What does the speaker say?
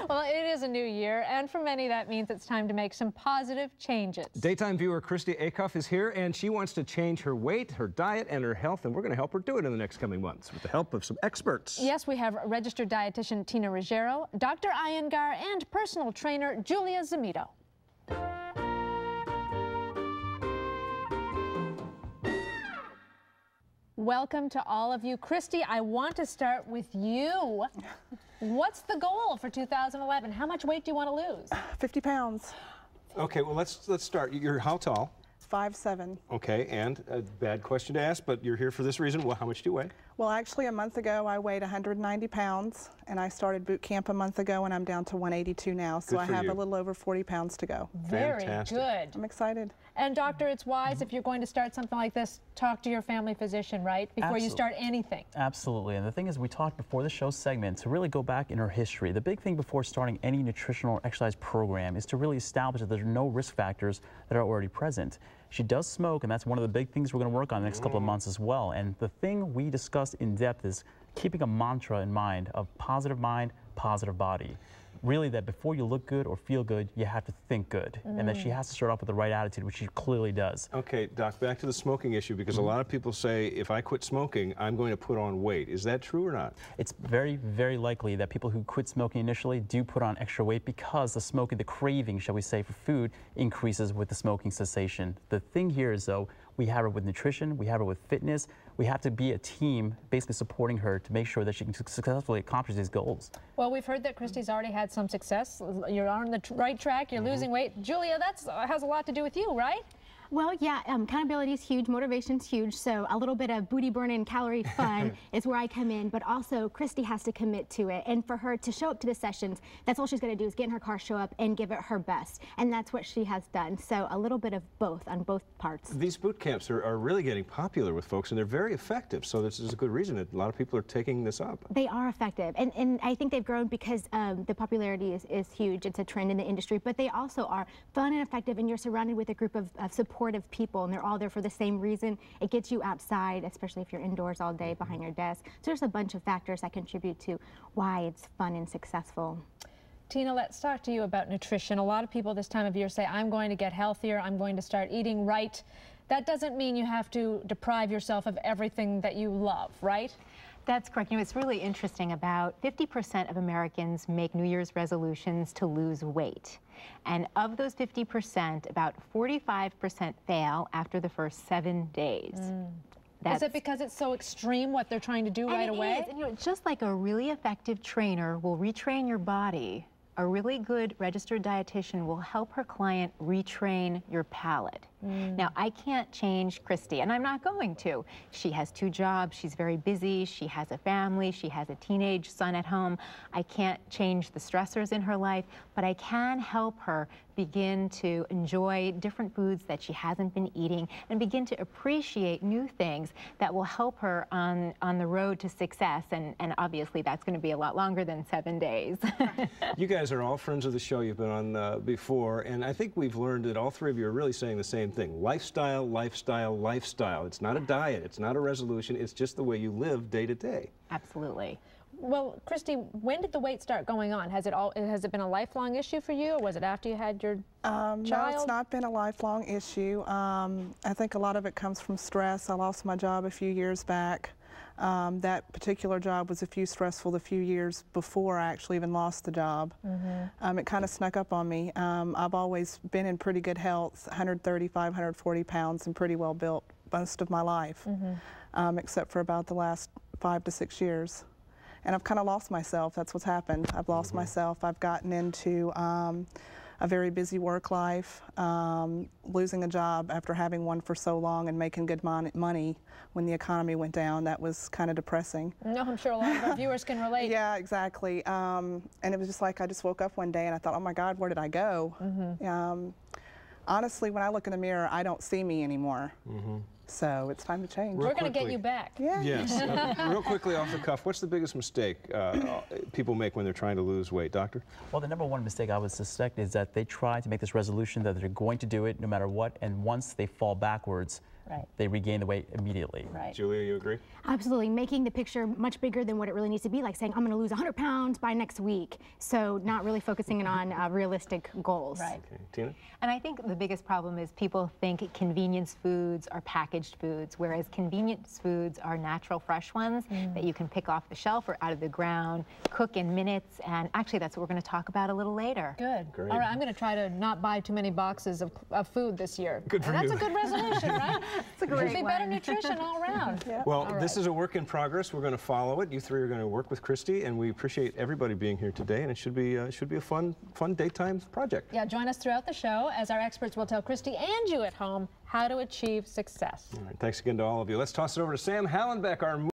Well, it is a new year, and for many that means it's time to make some positive changes. Daytime viewer Kristy Acuff is here, and she wants to change her weight, her diet, and her health, and we're going to help her do it in the next coming months with the help of some experts. Yes, we have registered dietitian Tina Ruggiero, Dr. Iyengar, and personal trainer Julie Zammito. Welcome to all of you. Kristy, I want to start with you. What's the goal for 2011? How much weight do you want to lose? 50 pounds. Okay, well, let's start. You're how tall? 5'7". Okay, and a bad question to ask, but you're here for this reason. Well, how much do you weigh? Well, actually, a month ago, I weighed 190 pounds, and I started boot camp a month ago, and I'm down to 182 now, so I have a little over 40 pounds to go. Very good. I'm excited. And doctor, it's wise if you're going to start something like this, talk to your family physician, right? Before you start anything. Absolutely. And the thing is, we talked before the show segment to really go back in her history. The big thing before starting any nutritional or exercise program is to really establish that there are no risk factors that are already present. She does smoke, and that's one of the big things we're going to work on the next couple of months as well. And the thing we discussed in depth is keeping a mantra in mind of positive mind, positive body. Really, that before you look good or feel good, you have to think good, and that she has to start off with the right attitude, which she clearly does. Okay, Doc, back to the smoking issue, because a lot of people say, if I quit smoking, I'm going to put on weight. Is that true or not? It's very, very likely that people who quit smoking initially do put on extra weight because the smoking, the craving, shall we say, for food increases with the smoking cessation. The thing here is, though, we have her with nutrition, we have her with fitness. We have to be a team basically supporting her to make sure that she can successfully accomplish these goals. Well, we've heard that Kristy's already had some success. You're on the right track, you're losing weight. Julia, that has a lot to do with you, right? Well, yeah, accountability is huge, motivation's huge, so a little bit of booty burning, calorie fun is where I come in, but also Kristy has to commit to it, and for her to show up to the sessions, that's all she's going to do is get in her car, show up, and give it her best, and that's what she has done, so a little bit of both on both parts. These boot camps are really getting popular with folks, and they're very effective, so this is a good reason that a lot of people are taking this up. They are effective, and I think they've grown because the popularity is huge. It's a trend in the industry, but they also are fun and effective, and you're surrounded with a group of supportive people, and they're all there for the same reason. It gets you outside, especially if you're indoors all day behind your desk. So there's a bunch of factors that contribute to why it's fun and successful. Tina, let's talk to you about nutrition. A lot of people this time of year say, I'm going to get healthier, I'm going to start eating right. That doesn't mean you have to deprive yourself of everything that you love, right? That's correct. You know, it's really interesting. About 50% of Americans make New Year's resolutions to lose weight. And of those 50%, about 45% fail after the first 7 days. Is it because it's so extreme what they're trying to do right away? And, you know, it's just like a really effective trainer will retrain your body. A really good registered dietitian will help her client retrain your palate. Now, I can't change Kristy, and I'm not going to. She has 2 jobs, she's very busy, she has a family, she has a teenage son at home. I can't change the stressors in her life, but I can help her begin to enjoy different foods that she hasn't been eating and begin to appreciate new things that will help her on the road to success. And obviously, that's going to be a lot longer than 7 days. You guys are all friends of the show. You've been on before, and I think we've learned that all 3 of you are really saying the same thing. Lifestyle, lifestyle, lifestyle. It's not a diet. It's not a resolution. It's just the way you live day to day. Absolutely. Well, Kristy, when did the weight start going on? Has it been a lifelong issue for you, or was it after you had your child? No, it's not been a lifelong issue. I think a lot of it comes from stress. I lost my job a few years back. That particular job was the few years before I actually even lost the job. It kind of snuck up on me. I've always been in pretty good health, 135, 140 pounds, and pretty well built most of my life, except for about the last 5 to 6 years. And I've kind of lost myself. That's what's happened. I've lost myself. I've gotten into a very busy work life, losing a job after having one for so long and making good money when the economy went down. That was kind of depressing. No, I'm sure a lot of our viewers can relate. Yeah, exactly. And it was just like I just woke up one day and I thought, oh my God, where did I go? Honestly, when I look in the mirror, I don't see me anymore. So it's time to change. We're going to get you back. Yeah. Yes. Real quickly off the cuff, what's the biggest mistake people make when they're trying to lose weight, doctor? Well, the #1 mistake I would suspect is that they try to make this resolution that they're going to do it no matter what, and once they fall backwards, they regain the weight immediately. Julia, you agree? Absolutely, making the picture much bigger than what it really needs to be, like saying I'm going to lose 100 pounds by next week. So not really focusing on realistic goals. Okay. Tina? And I think the biggest problem is people think convenience foods are packaged foods, whereas convenience foods are natural, fresh ones that you can pick off the shelf or out of the ground, cook in minutes, and actually that's what we're going to talk about a little later. Good. Great. All right, I'm going to try to not buy too many boxes of food this year. Good for That's you. a good resolution, right? It's a great Should be better nutrition all around. Well, this is a work in progress. We're going to follow it. You three are going to work with Kristy, and we appreciate everybody being here today, and it should be a fun daytime project. Yeah, join us throughout the show as our experts will tell Kristy and you at home how to achieve success. All right, thanks again to all of you. Let's toss it over to Sam Hallenbeck, our